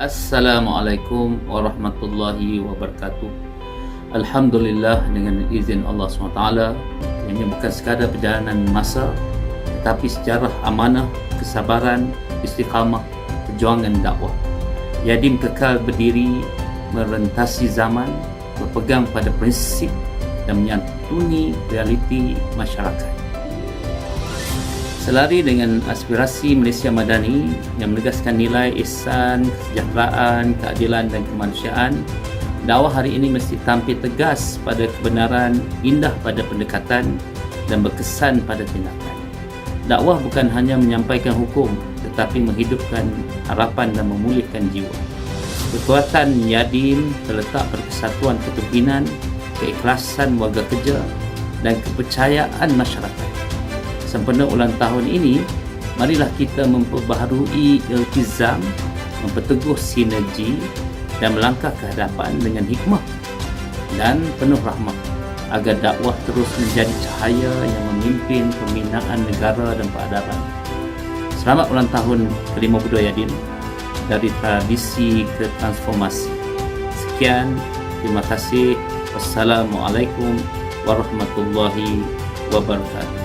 Assalamualaikum warahmatullahi wabarakatuh. Alhamdulillah, dengan izin Allah SWT, ini bukan sekadar perjalanan masa, tetapi sejarah amanah, kesabaran, istiqamah, perjuangan dakwah. Yadim kekal berdiri, merentasi zaman, berpegang pada prinsip dan menyantuni realiti masyarakat. Selari dengan aspirasi Malaysia Madani yang menegaskan nilai ihsan, kesejahteraan, keadilan dan kemanusiaan, dakwah hari ini mesti tampil tegas pada kebenaran, indah pada pendekatan dan berkesan pada tindakan. Dakwah bukan hanya menyampaikan hukum, tetapi menghidupkan harapan dan memulihkan jiwa. Kekuatan Yadim terletak pada kesatuan kepimpinan, keikhlasan warga kerja dan kepercayaan masyarakat. Sempena ulang tahun ini, marilah kita memperbaharui iltizam, memperteguh sinergi dan melangkah ke hadapan dengan hikmah dan penuh rahmat agar dakwah terus menjadi cahaya yang memimpin pembinaan negara dan peradaban. Selamat ulang tahun ke-52 Yadim, dari tradisi ke transformasi. Sekian, terima kasih. Wassalamualaikum warahmatullahi wabarakatuh.